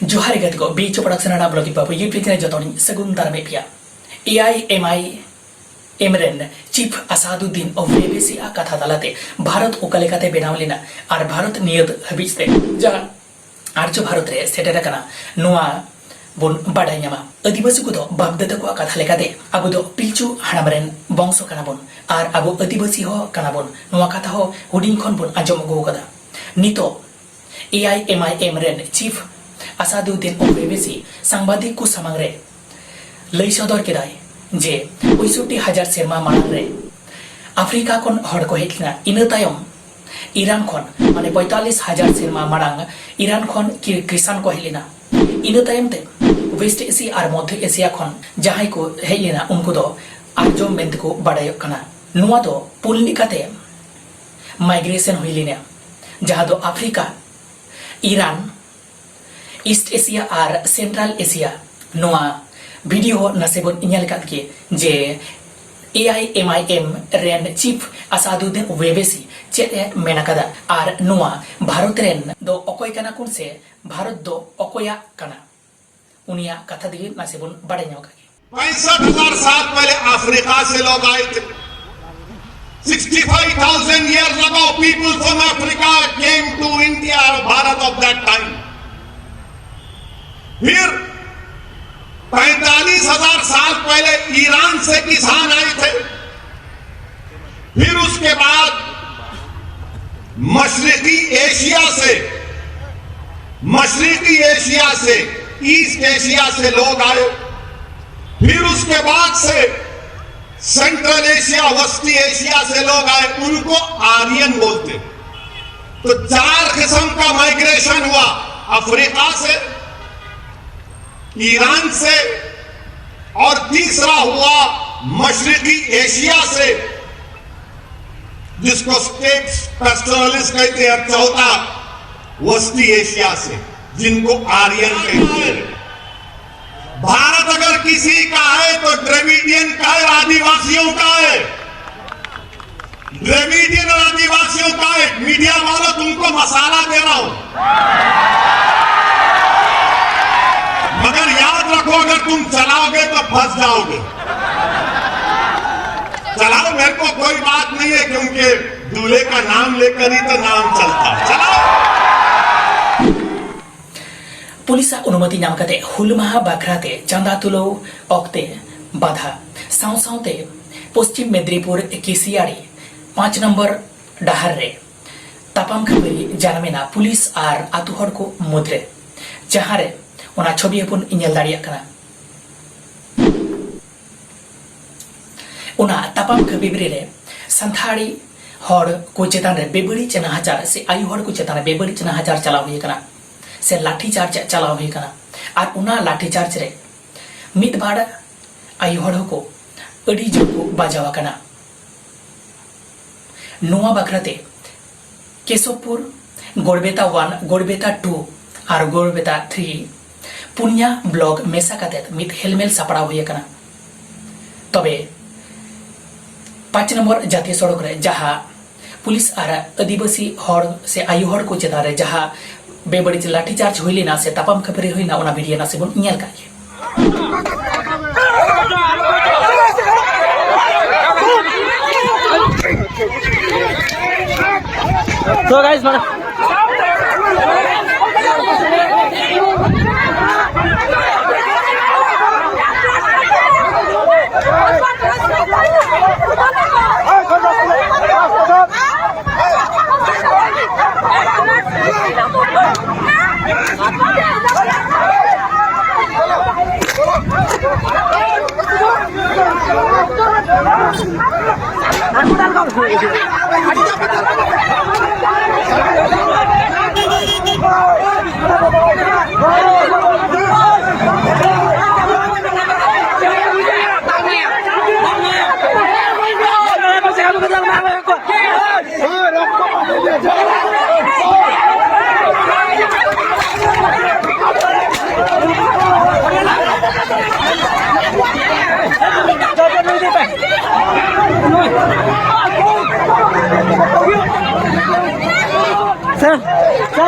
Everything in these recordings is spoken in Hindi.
जोहार गत को बीच प्रोडक्शन ना ब्लॉगिंग पापो यूट्यूब चैनल जतोनी सगुन दारमे पिया AIMIM rain chief Asaduddin Owaisi आ कथा तालाते भारत ओकालेकाते बेनाव लेना और भारत नियत हबीजते जा आर्य भारत रे सेटेर कना नोआ बोन बाडाय ᱧᱟᱢᱟ आदिवासी को बापदादा को कथा लेकाते अब दो पिलचु हाड़ामरेन बंश कना बोन और अब आदिवासी हो कना बोन नोआ कथा हो हुडिंग खन बोन आजम गो कदा नितो AIMIM rain chief Asaduddin Owaisi सांबादिक को सामांग रे लई सदर केदाय जे 65,000 सेरमा मांग रे आफ्रिका खन हड़ को हेजना इना तायम ईरान खन माने 45,000 सेरमा मांग ईरान खन क्रिश्चियन को हेलिना इना तायम ते वेस्ट एशिया और मध्य एशिया खन जहां को हेलिना उनको दो आजम मेंत को बाडाय कना नुआ दो पुलनिकाते माइग्रेशन होइलिना जहां दो अफ्रीका ईरान ईस्ट एशिया और सेंट्रल एशिया नोआ वीडियो नसेबन इन्याल काद के जे AIMIM rain chief Asaduddin Owaisi चेते मेनाकादा और नोआ भारत रेन दो अकोय कना कुन से भारत दो अकोया कना उनिया कथा दिए नसेबन बड़े न्याव का 65,000 साल पहले अफ्रीका से लोग आए थे 65,000 years ago people from Africa came to India or Bharat of that time फिर 45,000 साल पहले ईरान से किसान आए थे फिर उसके बाद मशरिकी एशिया से ईस्ट एशिया से लोग आए फिर उसके बाद से सेंट्रल एशिया वेस्टी एशिया से लोग आए उनको आर्यन बोलते तो 4 किस्म का माइग्रेशन हुआ अफ्रीका से ईरान से और तीसरा हुआ मशरिकी एशिया से जिसको स्टेट पेस्टोरलिस्ट कहते हैं चौथा वेस्टी एशिया से जिनको आर्यन कहते हैं भारत अगर किसी का है तो द्रविडियन का है आदिवासियों का है द्रविडियन और आदिवासियों का है मीडिया वालों तुमको मसाला दे रहा हूं मगर याद रखो अगर तुम चलाओगे तो फंस जाओगे चलाओ मेरे को कोई बात नहीं है क्योंकि दूल्हे का नाम लेकर ही तो नाम चलता चलाओ पुलिस अनुमति नाम कते हुलमाहा बाखराते चंदा तुलो ऑक्ते बाधा साउते पश्चिम मेदिनीपुर किसियाड़ी 5 नंबर डाहर रे तापाम खबरी जानमेना पुलिस और आतु हड़ को मुद्रे जहां रे ओना छवि अपन इन्यल दाड़िया कना ओना तापाम खबरी रे संथाड़ी हड़ को चेतान रे बेबड़ी चनाहाचार से आयु हड़ को चेतान बेबड़ी चनाहाचार चलाव हुई कना से लाठी चार्ज चलाव हुई कना और उना लाठी चार्ज रे मित बाड़ आयु हड़ को अड़ी जोर को बाजावा कना नोआ बखराते केशवपुर गोड़बेता 1 गोड़बेता 2 और गोड़बेता 3 पुनिया ब्लॉग मेसा काते मित हेलमेल सापड़ा हुई कना तबे 5 नंबर जातीय सड़क रे जहां पुलिस और आदिवासी हड़ से आयु हड़ को चेता रे जहां बेबड़ी लाठी चार्ज हुई ना से तापाम खपरी हुई ना उना वीडियो ना से बन इन्याल का तो गाइस सर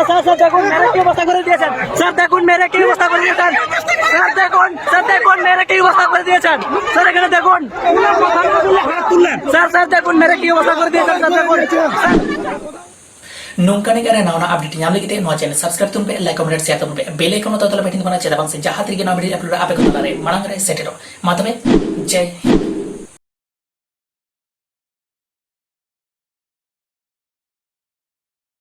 স্যার দেখুন মেরে কি অবস্থা করে দিয়েছেন স্যার দেখুন মেরে কি অবস্থা করে দিয়েছেন স্যার দেখুন মেরে কি অবস্থা করে দিয়েছেন স্যার এখানে দেখুন স্যার দেখুন মেরে কি অবস্থা করে দিয়েছেন স্যার দেখুন nongkani gara nauna update nyam lagi te no channel subscribe tum pe like comment share tum pe bell icon to tala betin bana cheda bang se jahat rige na video upload ape ko tala re manang re setero matabe jai Hind.